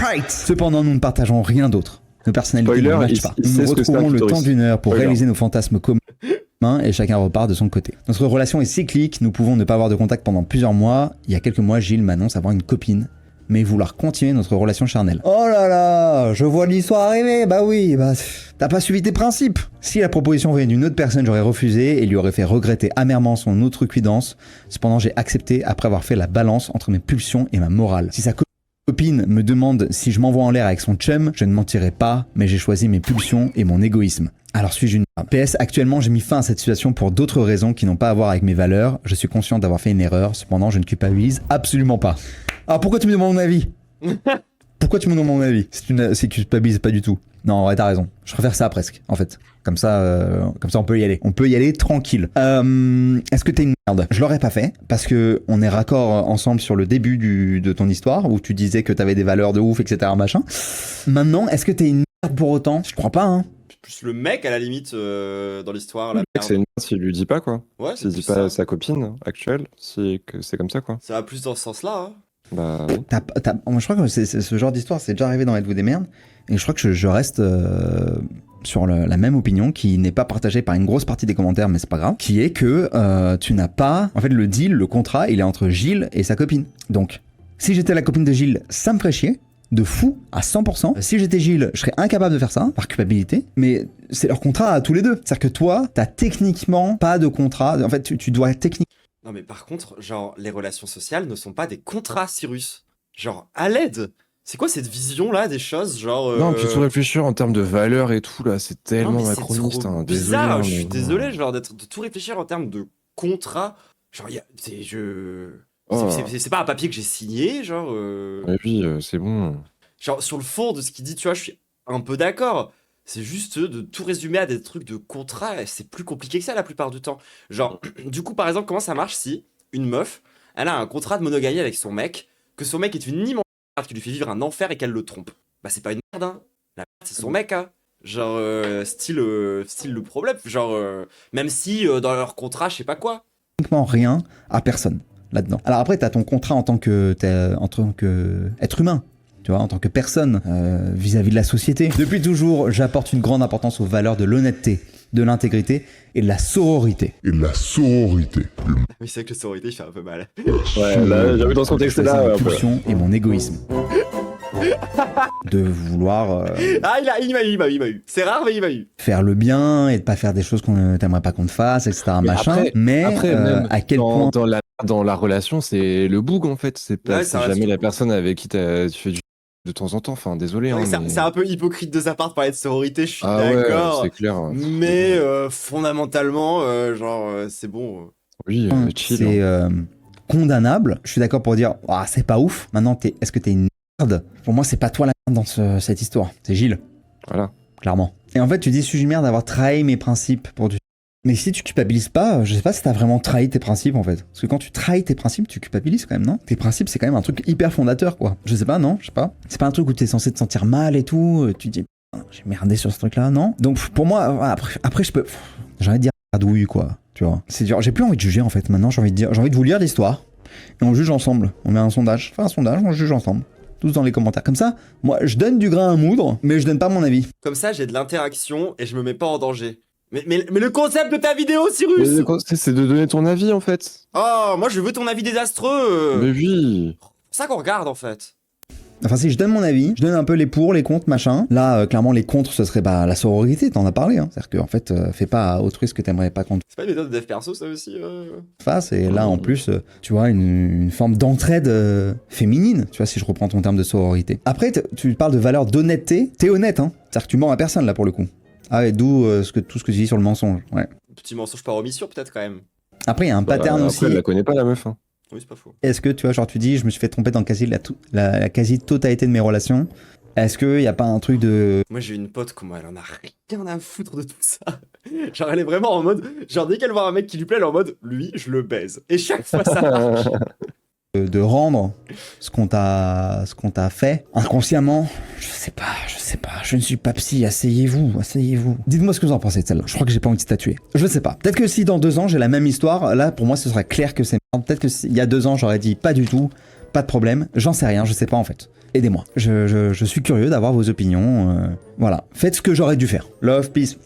Alright. Cependant, nous ne partageons rien d'autre. Nos personnalités Spoiler, ne matchent il- pas. il Nous sait nous ce que c'est un retrouvons le clitoris. temps d'une heure pour Spoiler. réaliser nos fantasmes communs et chacun repart de son côté. Notre relation est cyclique, nous pouvons ne pas avoir de contact pendant plusieurs mois. Il y a quelques mois, Gilles m'annonce avoir une copine, mais vouloir continuer notre relation charnelle. Oh là là, je vois l'histoire arriver, bah oui, bah t'as pas suivi tes principes. Si la proposition venait d'une autre personne, j'aurais refusé et lui aurait fait regretter amèrement son outrecuidance. Cependant, j'ai accepté après avoir fait la balance entre mes pulsions et ma morale. Si sa copine me demande si je m'envoie en l'air avec son chum, je ne mentirai pas, mais j'ai choisi mes pulsions et mon égoïsme. Alors suis-je une... PS, actuellement j'ai mis fin à cette situation pour d'autres raisons qui n'ont pas à voir avec mes valeurs. Je suis conscient d'avoir fait une erreur, cependant je ne culpabilise absolument pas. Alors pourquoi tu me demandes mon avis? Pourquoi tu me demandes mon avis? C'est que tu culpabilises pas du tout. Non, ouais, t'as raison. Je préfère ça presque, en fait. Comme ça, on peut y aller. On peut y aller tranquille. Est-ce que t'es une merde? Je l'aurais pas fait, parce que on est raccord ensemble sur le début de ton histoire, où tu disais que t'avais des valeurs de ouf, etc. machin. Maintenant, est-ce que t'es une merde pour autant? Je crois pas, hein. Plus le mec, à la limite, dans l'histoire. La C'est une merde s'il lui dit pas, quoi. Ouais, c'est S'il dit plus pas ça. à sa copine actuelle, c'est que c'est comme ça, quoi. Ça va plus dans ce sens-là. Hein. Bah oui. Moi, je crois que c'est ce genre d'histoire, c'est déjà arrivé dans Êtes-vous des merdes, et je crois que je reste sur la même opinion, qui n'est pas partagée par une grosse partie des commentaires, mais c'est pas grave, qui est que tu n'as pas... En fait, le deal, le contrat, il est entre Gilles et sa copine. Donc, si j'étais la copine de Gilles, ça me ferait chier, de fou, à 100%. Si j'étais Gilles, je serais incapable de faire ça, par culpabilité, mais c'est leur contrat à tous les deux. C'est-à-dire que toi, t'as techniquement pas de contrat, en fait, tu dois techniquement... Non, mais par contre, genre, les relations sociales ne sont pas des contrats, Cyrus. Genre, à l'aide. C'est quoi cette vision là des choses, genre Non, puis tout réfléchir en termes de valeur et tout, là, c'est non, tellement mais c'est macroniste. trop Hein. bizarre. Désolé, Je suis mais- désolé, genre de tout réfléchir en termes de contrat. Genre, c'est Oh. c'est pas un papier que j'ai signé, genre. Et puis, c'est bon. Genre, sur le fond de ce qu'il dit, tu vois, je suis un peu d'accord. C'est juste de tout résumer à des trucs de contrat, et c'est plus compliqué que ça la plupart du temps. Genre, du coup, par exemple, comment ça marche si une meuf, elle a un contrat de monogamie avec son mec, que son mec est une immense merde qui lui fait vivre un enfer et qu'elle le trompe? Bah, c'est pas une merde, hein. La merde, c'est son mec, hein. Genre, style le problème. Genre, même si dans leur contrat, je sais pas quoi. Uniquement rien à personne là-dedans. Alors après, t'as ton contrat en tant que être humain. Tu vois, en tant que personne vis-à-vis de la société. Depuis toujours, j'apporte une grande importance aux valeurs de l'honnêteté, de l'intégrité et de la sororité. Mais c'est vrai que la sororité, il fait un peu mal. Ouais, là, j'avoue, dans ce Choisir contexte-là, mes un peu. pulsions et mon égoïsme. De vouloir Ah, il m'a eu. C'est rare, mais il m'a eu. faire le bien et de pas faire des choses qu'on t'aimerait pas qu'on te fasse, etc. Mais machin. après- mais Après, même à quel point dans la relation, c'est le boug en fait. C'est pas Ouais, c'est ça reste jamais du la boug. personne avec qui tu fais de temps en temps. Enfin, désolé. Ouais, Hein, mais... c'est un peu hypocrite de sa part de parler de sororité, je suis Ah ouais, d'accord. c'est clair. Hein. Mais fondamentalement, c'est bon. Oui, chill. c'est hein. condamnable. Je suis d'accord pour dire ah c'est pas ouf. Maintenant est-ce que t'es une merde? Pour moi c'est pas toi la merde dans cette histoire. C'est Gilles, Voilà. clairement. Et en fait tu dis suis une merde d'avoir trahi mes principes pour du. Mais si tu culpabilises pas, je sais pas si t'as vraiment trahi tes principes en fait. Parce que quand tu trahis tes principes, tu culpabilises quand même, non? Tes principes, c'est quand même un truc hyper fondateur, quoi. Je sais pas, non? Je sais pas. C'est pas un truc où t'es censé te sentir mal et tout. Tu te dis, putain, j'ai merdé sur ce truc-là, non? Donc pour moi, voilà, après je peux. J'ai envie de dire douille, quoi. Tu vois. C'est dur. J'ai plus envie de juger en fait. Maintenant, j'ai envie de vous lire l'histoire. Et on juge ensemble. On met un sondage. Enfin, un sondage, on juge ensemble. Tous dans les commentaires. Comme ça, moi, je donne du grain à moudre, mais je donne pas mon avis. Comme ça, j'ai de l'interaction et je me mets pas en danger. Mais le concept de ta vidéo, Cyrus! Mais le concept, c'est de donner ton avis en fait. Oh, moi je veux ton avis désastreux! Mais oui. C'est ça qu'on regarde en fait. Enfin, si je donne mon avis, je donne un peu les pour, les contre, machin. Là, clairement, les contre, ce serait la sororité, t'en as parlé. Hein. C'est-à-dire qu'en fait, fais pas à autrui ce que t'aimerais pas qu'on te C'est pas une méthode de dev perso, ça aussi? fasse. Et là, en plus, tu vois, une forme d'entraide féminine, tu vois, si je reprends ton terme de sororité. Après, tu parles de valeur d'honnêteté. T'es honnête, hein. C'est-à-dire que tu mens à personne, là, pour le coup. Ah ouais, d'où tout ce que tu dis sur le mensonge. Ouais. Petit mensonge par omission, peut-être quand même. Après, il y a un pattern Après, aussi. elle la connaît pas la meuf. Hein. Oui, c'est pas faux. Est-ce que, tu vois, genre, tu dis, je me suis fait tromper dans la quasi-totalité de mes relations. Est-ce qu'il n'y a pas un truc de. Moi j'ai une pote, comment elle en a rien à foutre de tout ça. Genre elle est vraiment en mode, genre dès qu'elle voit un mec qui lui plaît, elle est en mode, lui, je le baise. Et chaque fois ça marche. De rendre ce qu'on t'a fait inconsciemment. Je sais pas, je ne suis pas psy, asseyez-vous. Dites-moi ce que vous en pensez de celle-là. Je crois que j'ai pas envie de statuer. Je sais pas. Peut-être que si dans 2 ans j'ai la même histoire, là pour moi ce serait clair que c'est merde. Peut-être que il y a 2 ans j'aurais dit pas du tout, pas de problème. J'en sais rien, je sais pas en fait. Aidez-moi. Je suis curieux d'avoir vos opinions. Voilà. Faites ce que j'aurais dû faire. Love, peace.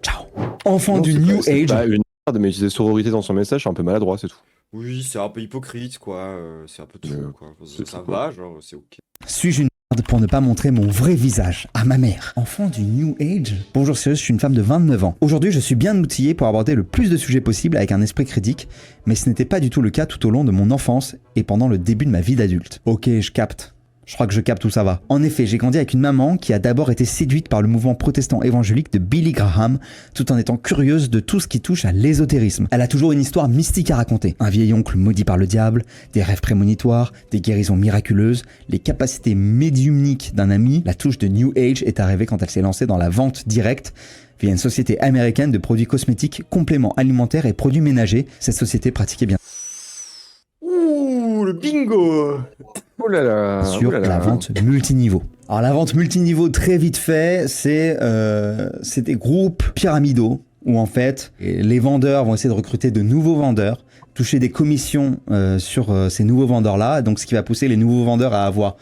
Ciao. Enfant du New C'est Age. pas une merde, mais utiliser sororité dans son message, c'est un peu maladroit, c'est tout. Oui, c'est un peu hypocrite quoi, c'est un peu tout quoi. c'est Ça tout, va, genre c'est ok. Suis-je une merde pour ne pas montrer mon vrai visage à ma mère? Enfant du New Age. Bonjour Cyrus, je suis une femme de 29 ans. Aujourd'hui, je suis bien outillé pour aborder le plus de sujets possible avec un esprit critique, mais ce n'était pas du tout le cas tout au long de mon enfance et pendant le début de ma vie d'adulte. Ok, je capte. Je crois que je capte où ça va. En effet, j'ai grandi avec une maman qui a d'abord été séduite par le mouvement protestant évangélique de Billy Graham, tout en étant curieuse de tout ce qui touche à l'ésotérisme. Elle a toujours une histoire mystique à raconter. Un vieil oncle maudit par le diable, des rêves prémonitoires, des guérisons miraculeuses, les capacités médiumniques d'un ami. La touche de New Age est arrivée quand elle s'est lancée dans la vente directe via une société américaine de produits cosmétiques, compléments alimentaires et produits ménagers. Cette société pratiquait bien Ouh, le bingo! Oh là là. sûr oh là là. la vente multiniveau. Alors la vente multiniveau, très vite fait, c'est des groupes pyramidaux où en fait les vendeurs vont essayer de recruter de nouveaux vendeurs, toucher des commissions sur ces nouveaux vendeurs-là, donc ce qui va pousser les nouveaux vendeurs à vouloir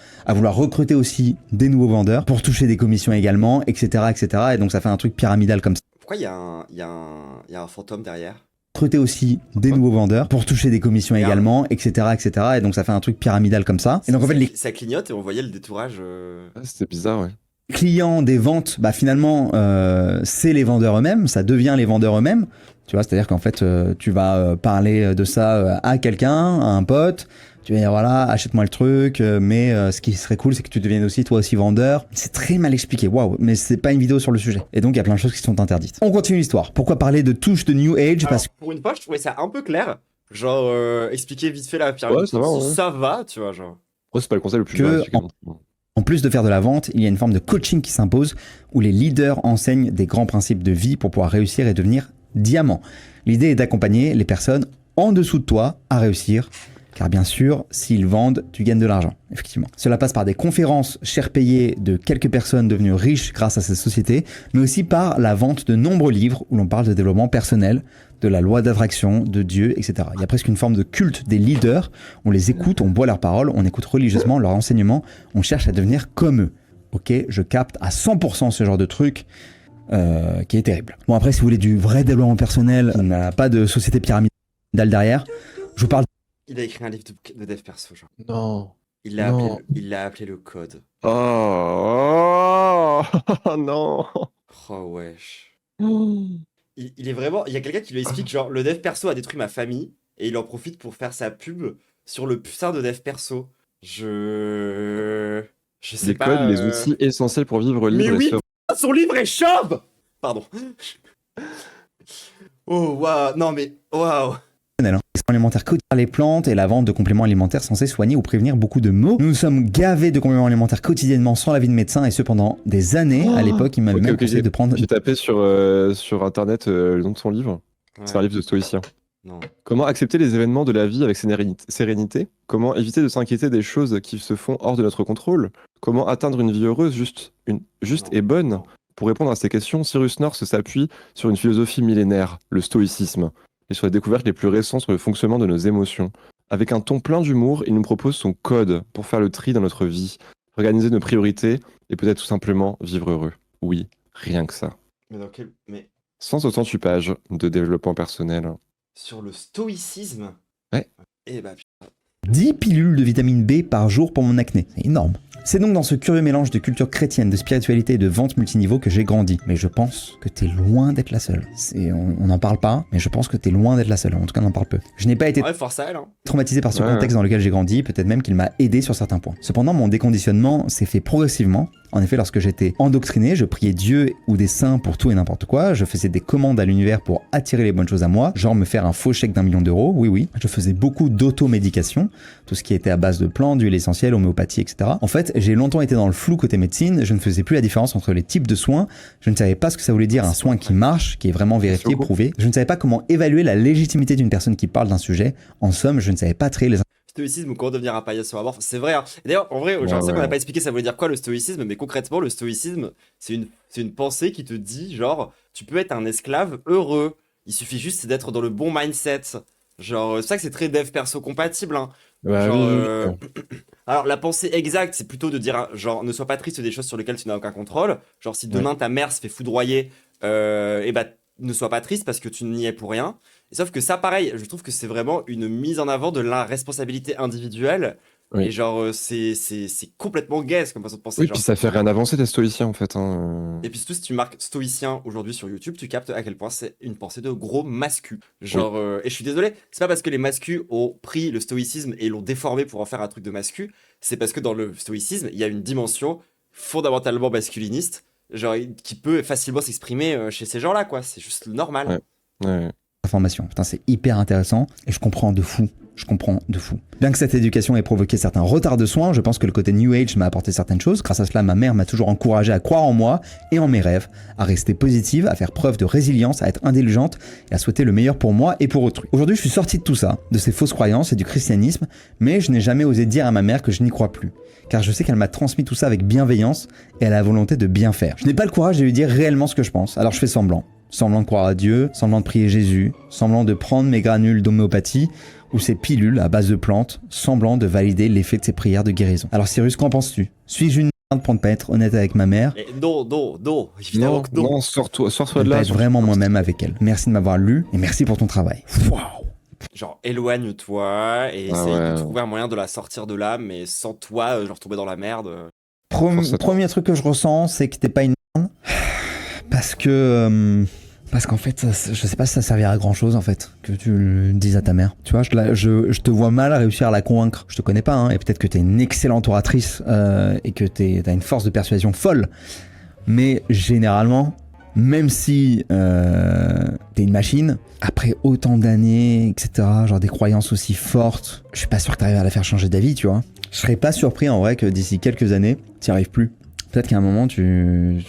recruter aussi des nouveaux vendeurs pour toucher des commissions également, etc., etc. Et donc ça fait un truc pyramidal comme ça. Pourquoi il y a un fantôme derrière? Recruter aussi des nouveaux vendeurs pour toucher des commissions Merde. également, etc., etc. Et donc ça fait un truc pyramidal comme ça. Et donc en fait les Ça clignote et on voyait le détourage. Ah, c'était bizarre, ouais. clients des ventes, bah finalement, c'est les vendeurs eux-mêmes, ça devient les vendeurs eux-mêmes. Tu vois, c'est-à-dire qu'en fait, tu vas parler de ça à quelqu'un, à un pote. Tu vas dire, voilà, achète-moi le truc, mais ce qui serait cool, c'est que tu deviennes aussi, toi aussi, vendeur. C'est très mal expliqué, waouh, mais c'est pas une vidéo sur le sujet. Et donc, il y a plein de choses qui sont interdites. On continue l'histoire. Pourquoi parler de touches de New Age? Parce que Pour une fois, je trouvais ça un peu clair. Genre, expliquer vite fait la pyramide. Ouais, ça va, ouais. Ça va, tu vois, genre. Après, c'est pas le conseil le plus Que basique, hein. en plus de faire de la vente, il y a une forme de coaching qui s'impose où les leaders enseignent des grands principes de vie pour pouvoir réussir et devenir diamant. L'idée est d'accompagner les personnes en dessous de toi à réussir. Car bien sûr, s'ils vendent, tu gagnes de l'argent, effectivement. Cela passe par des conférences cher payées de quelques personnes devenues riches grâce à ces sociétés, mais aussi par la vente de nombreux livres où l'on parle de développement personnel, de la loi d'attraction, de Dieu, etc. Il y a presque une forme de culte des leaders. On les écoute, on boit leurs paroles, on écoute religieusement leurs enseignements, on cherche à devenir comme eux. Ok, je capte à 100% ce genre de truc. Qui est terrible. Bon, après, si vous voulez du vrai développement personnel, on n'a pas de société pyramidale derrière. Je vous parle. Il a écrit un livre de dev perso, genre. Non. Il l'a Non. appelé le code. Oh, non. Oh, wesh. Il est vraiment. Il y a quelqu'un qui lui explique, genre, le dev perso a détruit ma famille et il en profite pour faire sa pub sur le putain de dev perso. Je sais Les pas. codes, les outils essentiels pour vivre libre Mais et oui, serein. son livre est chauve. Pardon. Oh, waouh. Non, mais. Waouh. Alimentaire quotidien par les plantes et la vente de compléments alimentaires censés soigner ou prévenir beaucoup de maux. Nous nous sommes gavés de compléments alimentaires quotidiennement sans l'avis de médecin et ce pendant des années. À l'époque, il m'avait même conseillé de prendre. J'ai tapé sur internet le nom de son livre. C'est un livre de stoïcien. Non. Comment accepter les événements de la vie avec sérénité? Comment éviter de s'inquiéter des choses qui se font hors de notre contrôle? Comment atteindre une vie heureuse juste et bonne? Pour répondre à ces questions, Cyrus North s'appuie sur une philosophie millénaire, le stoïcisme, et sur les découvertes les plus récentes sur le fonctionnement de nos émotions. Avec un ton plein d'humour, il nous propose son code pour faire le tri dans notre vie, organiser nos priorités et peut-être tout simplement vivre heureux. Oui, rien que ça. Mais dans quel. Mais. Sans autant tupage de développement personnel. Sur le stoïcisme. Ouais. Eh bah, 10 pilules de vitamine B par jour pour mon acné. C'est énorme. C'est donc dans ce curieux mélange de culture chrétienne, de spiritualité et de vente multiniveau que j'ai grandi. Mais je pense que t'es loin d'être la seule. On n'en parle pas, mais je pense que t'es loin d'être la seule. En tout cas, on en parle peu. Je n'ai pas été ouais, force à elle, hein. traumatisé par ce contexte dans lequel j'ai grandi, peut-être même qu'il m'a aidé sur certains points. Cependant, mon déconditionnement s'est fait progressivement. En effet, lorsque j'étais endoctriné, je priais Dieu ou des saints pour tout et n'importe quoi. Je faisais des commandes à l'univers pour attirer les bonnes choses à moi, genre me faire un faux chèque d'1 million d'euros. Oui, oui. Je faisais beaucoup d'automédication, tout ce qui était à base de plantes, d'huile essentielle, homéopathie, etc. En fait, j'ai longtemps été dans le flou côté médecine. Je ne faisais plus la différence entre les types de soins. Je ne savais pas ce que ça voulait dire un soin qui marche, qui est vraiment vérifié, prouvé. Je ne savais pas comment évaluer la légitimité d'une personne qui parle d'un sujet. En somme, je ne savais pas trier les Stoïcisme ou comment devenir un paillasson à mort, c'est vrai. Hein. Et d'ailleurs, en vrai, genre, c'est qu'on n'a pas expliqué ça voulait dire quoi le stoïcisme, mais concrètement, le stoïcisme, c'est une pensée qui te dit, genre, tu peux être un esclave heureux. Il suffit juste d'être dans le bon mindset. Genre, c'est ça que c'est très dev perso compatible. Hein. Ouais, Genre, alors, la pensée exacte, c'est plutôt de dire, genre, ne sois pas triste des choses sur lesquelles tu n'as aucun contrôle. Genre, si demain ta mère se fait foudroyer, et bah, ne sois pas triste parce que tu n'y es pour rien. Et sauf que ça, pareil, je trouve que c'est vraiment une mise en avant de la responsabilité individuelle. Oui. Et genre, c'est complètement gaze comme façon de penser. Oui, genre. puis ça fait rien avancer d'être stoïcien en fait. Hein. Et puis surtout, si tu marques stoïcien aujourd'hui sur YouTube, tu captes à quel point c'est une pensée de gros mascu. Genre, et je suis désolé, c'est pas parce que les mascus ont pris le stoïcisme et l'ont déformé pour en faire un truc de mascu, c'est parce que dans le stoïcisme, il y a une dimension fondamentalement masculiniste, genre, qui peut facilement s'exprimer chez ces gens-là, quoi. C'est juste normal. Ouais. information. Putain, c'est hyper intéressant et je comprends de fou. Bien que cette éducation ait provoqué certains retards de soins, je pense que le côté New Age m'a apporté certaines choses. Grâce à cela, ma mère m'a toujours encouragé à croire en moi et en mes rêves, à rester positive, à faire preuve de résilience, à être indulgente et à souhaiter le meilleur pour moi et pour autrui. Aujourd'hui, je suis sorti de tout ça, de ces fausses croyances et du christianisme, mais je n'ai jamais osé dire à ma mère que je n'y crois plus. Car je sais qu'elle m'a transmis tout ça avec bienveillance et à la volonté de bien faire. Je n'ai pas le courage de lui dire réellement ce que je pense, alors je fais semblant. Semblant de croire à Dieu, semblant de prier Jésus, semblant de prendre mes granules d'homéopathie ou ces pilules à base de plantes, semblant de valider l'effet de ces prières de guérison. Alors Cyrus, qu'en penses-tu? Suis-je une merde pour ne pas être honnête avec ma mère? Non, évidemment que non. Non, sors-toi de Ne là. pas être vraiment moi-même avec elle. Merci de m'avoir lu et merci pour ton travail. Waouh. Genre, éloigne-toi et essaye de trouver un moyen de la sortir de là, mais sans toi, genre tomber dans la merde. Force à toi. Premier truc que je ressens, c'est que t'es pas une merde. Parce qu'en fait, je sais pas si ça servira à grand chose en fait, que tu le dises à ta mère. Tu vois, je te vois mal réussir à la convaincre. Je te connais pas, hein, et peut-être que t'es une excellente oratrice et que t'as une force de persuasion folle. Mais généralement, même si t'es une machine, après autant d'années, etc., genre des croyances aussi fortes, je suis pas sûr que t'arrives à la faire changer d'avis, tu vois. Je serais pas surpris en vrai que d'ici quelques années, t'y arrives plus. Peut-être qu'à un moment, tu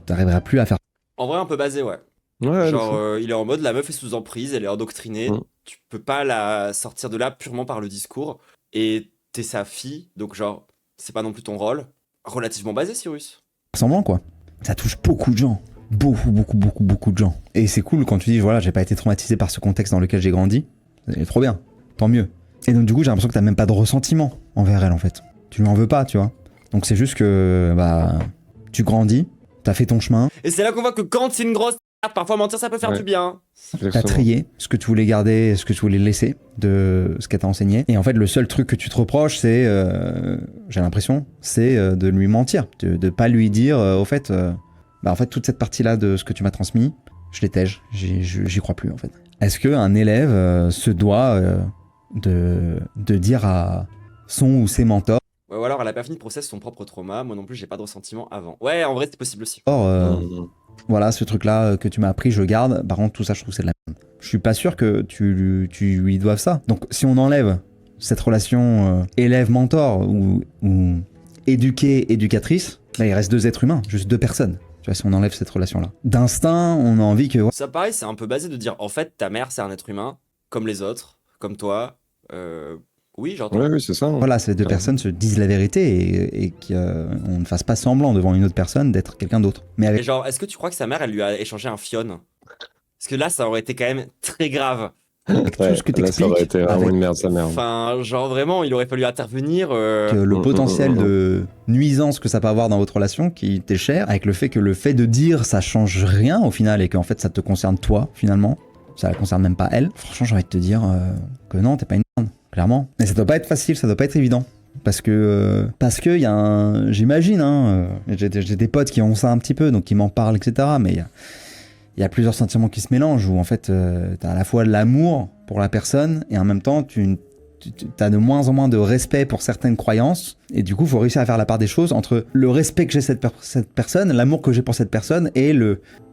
t'arriveras plus à faire. En vrai, un peu basé, ouais. Ouais, de Genre, fou. il est en mode la meuf est sous emprise, elle est endoctrinée. Mm. Tu peux pas la sortir de là purement par le discours. Et t'es sa fille, donc genre, c'est pas non plus ton rôle. Relativement basé, Cyrus. Semblant quoi. Ça touche beaucoup de gens. Beaucoup de gens. Et c'est cool quand tu dis, voilà, j'ai pas été traumatisé par ce contexte dans lequel j'ai grandi. C'est trop bien. Tant mieux. Et donc, du coup, j'ai l'impression que t'as même pas de ressentiment envers elle, en fait. Tu lui en veux pas, tu vois. Donc, c'est juste que, bah, tu grandis, t'as fait ton chemin, Et c'est là qu'on voit que quand c'est une grosse parfois mentir ça peut faire Ouais. du bien. t'as Exactement. trié ce que tu voulais garder et ce que tu voulais laisser de ce qu'elle t'a enseigné. Et en fait, le seul truc que tu te reproches, c'est, j'ai l'impression, c'est de lui mentir. De pas lui dire, au fait, bah, en fait, toute cette partie-là de ce que tu m'as transmis, je l'étège, j'y crois plus, en fait. Est-ce qu'un élève se doit de dire à son ou ses mentors, Ouais, ou alors elle a pas fini de process son propre trauma. Moi non plus, j'ai pas de ressentiment avant. Ouais, en vrai, c'est possible aussi. Mm. voilà, ce truc-là que tu m'as appris, je le garde. Par contre, tout ça, je trouve que c'est de la merde. Je suis pas sûr que tu lui doives ça. Donc, si on enlève cette relation élève-mentor ou éducatrice, là, il reste deux êtres humains, juste deux personnes. Tu vois, si on enlève cette relation-là. D'instinct, on a envie que... Ça pareil, c'est un peu basé de dire en fait, ta mère, c'est un être humain, comme les autres, comme toi. Oui, j'entends. Ouais, oui, c'est ça. Hein. Voilà, ces deux Carrément. personnes se disent la vérité et qu'on ne fasse pas semblant devant une autre personne d'être quelqu'un d'autre. Mais Et avec genre, est-ce que tu crois que sa mère, elle lui a échangé un fion? Parce que là, ça aurait été quand même très grave. tout Ouais, ce que là, ça aurait t'expliques, été vraiment avec une merde, sa mère. Enfin, genre vraiment, il aurait fallu intervenir. le potentiel de nuisance que ça peut avoir dans votre relation qui t'est cher, avec le fait que le fait de dire ça change rien au final et qu'en fait ça te concerne toi finalement, ça la concerne même pas elle. Franchement, j'ai envie de te dire que non, t'es pas une merde, clairement. Et ça doit pas être facile, ça doit pas être évident. Parce que il y a un, j'imagine, hein, j'ai des potes qui ont ça un petit peu, donc qui m'en parlent, etc. Mais il y a plusieurs sentiments qui se mélangent où en fait t'as à la fois l'amour pour la personne et en même temps tu as de moins en moins de respect pour certaines croyances et du coup faut réussir à faire la part des choses entre le respect que j'ai cette personne, l'amour que j'ai pour cette personne et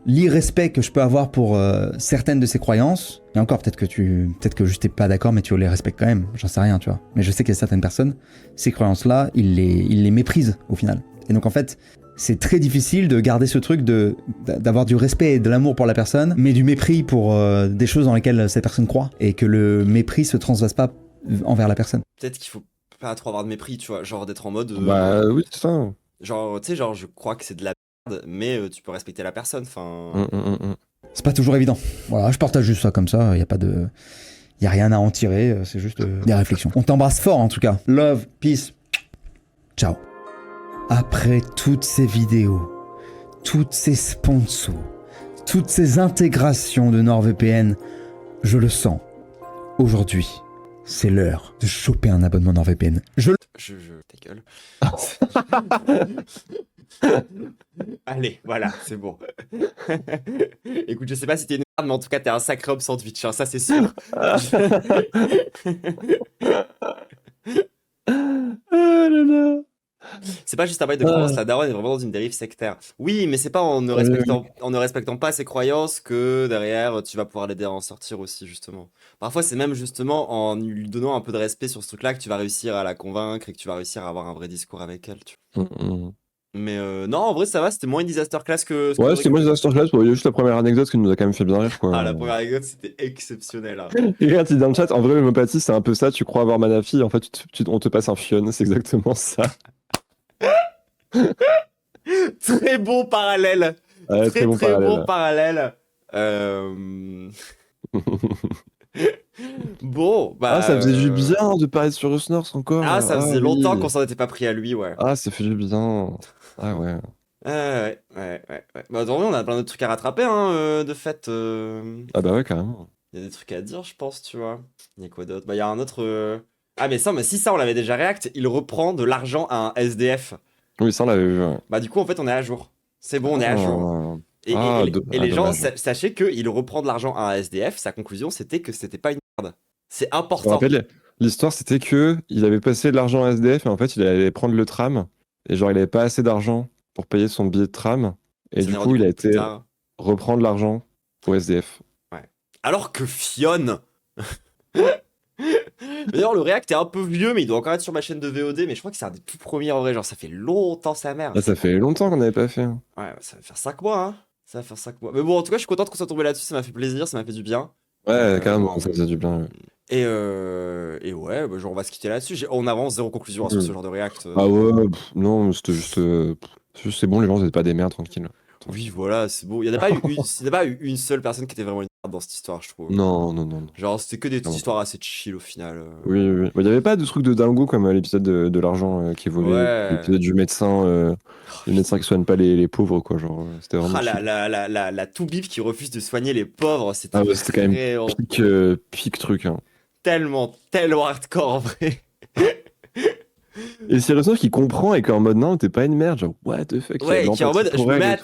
l'irrespect que je peux avoir pour certaines de ses croyances. Et encore peut-être que juste t'es pas d'accord mais tu les respectes quand même, j'en sais rien, tu vois. Mais je sais qu'il y a certaines personnes, ces croyances là ils les méprisent au final. Et donc en fait c'est très difficile de garder ce truc d'avoir du respect et de l'amour pour la personne, mais du mépris pour des choses dans lesquelles cette personne croit, et que le mépris se transvase pas envers la personne. Peut-être qu'il faut pas trop avoir de mépris, tu vois. Genre d'être en mode. Bah oui, c'est ça. Genre, tu sais, genre, je crois que c'est de la merde, mais tu peux respecter la personne. Enfin. C'est pas toujours évident. Voilà, je partage juste ça comme ça, y a rien à en tirer, c'est juste des réflexions. On t'embrasse fort en tout cas. Love, peace, ciao. Après toutes ces vidéos, toutes ces sponsors, toutes ces intégrations de NordVPN, je le sens. Aujourd'hui, c'est l'heure de choper un abonnement NordVPN. Ta gueule. Allez, voilà, c'est bon. Écoute, je sais pas si t'es une merde, mais en tout cas, t'es un sacré homme sandwich, hein, ça c'est sûr. C'est pas juste un bail de croyance, la daronne est vraiment dans une dérive sectaire. Oui, mais c'est pas en ne respectant pas ses croyances que derrière tu vas pouvoir l'aider à en sortir aussi, justement. Parfois, c'est même justement en lui donnant un peu de respect sur ce truc-là que tu vas réussir à la convaincre et que tu vas réussir à avoir un vrai discours avec elle. Tu vois. Mais non, en vrai, ça va, c'était moins une disaster class que. Ouais, c'était moi Disaster Class, il y a juste la première anecdote qui nous a quand même fait bien rire, quoi. Ah, la première anecdote, c'était exceptionnel. Hein. Et regarde, il dit dans le chat, en vrai, l'homéopathie, c'est un peu ça, tu crois avoir Manafi, en fait, on te passe un fion, c'est exactement ça. Très bon parallèle. Ouais, Très bon parallèle. Bon, bah. Ah, ça faisait du bien de parler sur Rusnors encore. Ah, ça faisait oui. longtemps qu'on s'en était pas pris à lui, ouais. Ah, ça fait du bien. Ah ouais. Ouais. Bah, en vrai, on a plein d'autres trucs à rattraper, hein, de fait. Ah bah ouais, carrément. Il y a des trucs à dire, je pense, tu vois. Il y a quoi d'autre? Bah, il y a un autre. Ah, mais si ça, on l'avait déjà réact, il reprend de l'argent à un SDF. Oui, ça, on l'avait vu. Ouais. Bah du coup, en fait, on est à jour. C'est bon, on est à jour. Et, et les gens, dommage. sachez qu'il reprend de l'argent à un SDF. Sa conclusion, c'était que c'était pas une merde. C'est Je me important. rappelle, l'histoire, c'était que il avait passé de l'argent à SDF et en fait, il allait prendre le tram. Et genre, il avait pas assez d'argent pour payer son billet de tram. Et Ça du n'est coup, rendu il a compte plus été tard. reprendre l'argent au SDF. Alors que Fionn. D'ailleurs, le React est un peu vieux, mais il doit encore être sur ma chaîne de VOD. Mais je crois que c'est un des tout premiers en vrai. Genre, ça fait longtemps sa mère. Là, ça fait longtemps qu'on n'avait pas fait. Hein. Ouais, ça va faire 5 mois, hein. Ça va faire 5 mois. Mais bon, en tout cas, je suis content qu'on soit tombé là-dessus. Ça m'a fait plaisir, ça m'a fait du bien. Ouais, carrément, ça faisait du bien. Ouais. Et ouais, bah, genre, on va se quitter là-dessus. On avance zéro conclusion hein, sur ce genre de React. Ah ouais, non, c'était juste. C'est bon, les gens, c'est pas des merdes, tranquille. Oui, voilà, c'est bon. Il n'y a pas eu une seule personne qui était vraiment une merde dans cette histoire, je trouve. Non, non, non. Genre, c'était que des petites Non. histoires assez chill au final. Oui, oui. Il n'y avait pas de truc de dingo comme l'épisode de l'argent qui volait, Ouais. l'épisode du médecin, le médecin qui soigne pas les pauvres, quoi. Genre, c'était vraiment. Ah, chill. la Toubib qui refuse de soigner les pauvres, c'était Ah, bah, c'était quand même vraiment pique truc. Hein. tellement hardcore en vrai. Et c'est le qui comprend et qui est en mode non, t'es pas une merde, genre what the fuck. Ouais, qui est en mode je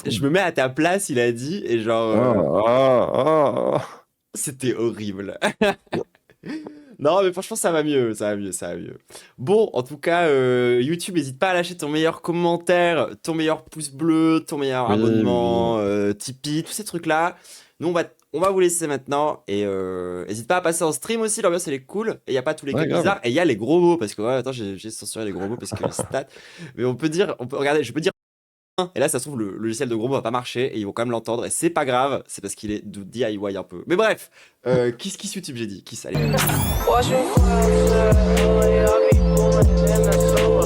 je me mets à ta place, il a dit, et genre. C'était horrible. Non, mais franchement, ça va mieux, ça va mieux, ça va mieux. Bon, en tout cas, YouTube, n'hésite pas à lâcher ton meilleur commentaire, ton meilleur pouce bleu, ton meilleur Oui, abonnement, Tipeee, tous ces trucs-là. Nous, on va vous laisser maintenant. Et n'hésite pas à passer en stream aussi, l'ambiance, elle est cool. Et il n'y a pas tous les Ouais, cas grave. bizarres. Et il y a les gros mots, parce que, ouais, attends, j'ai censuré les gros mots parce que les stats. Mais regardez, je peux dire. Et là, ça se trouve, le logiciel de gros mots va pas marcher et ils vont quand même l'entendre. Et c'est pas grave, c'est parce qu'il est de DIY un peu. Mais bref, kiss YouTube, j'ai dit. Kiss, allez. Watch me fly, I'll be pulling in the soul.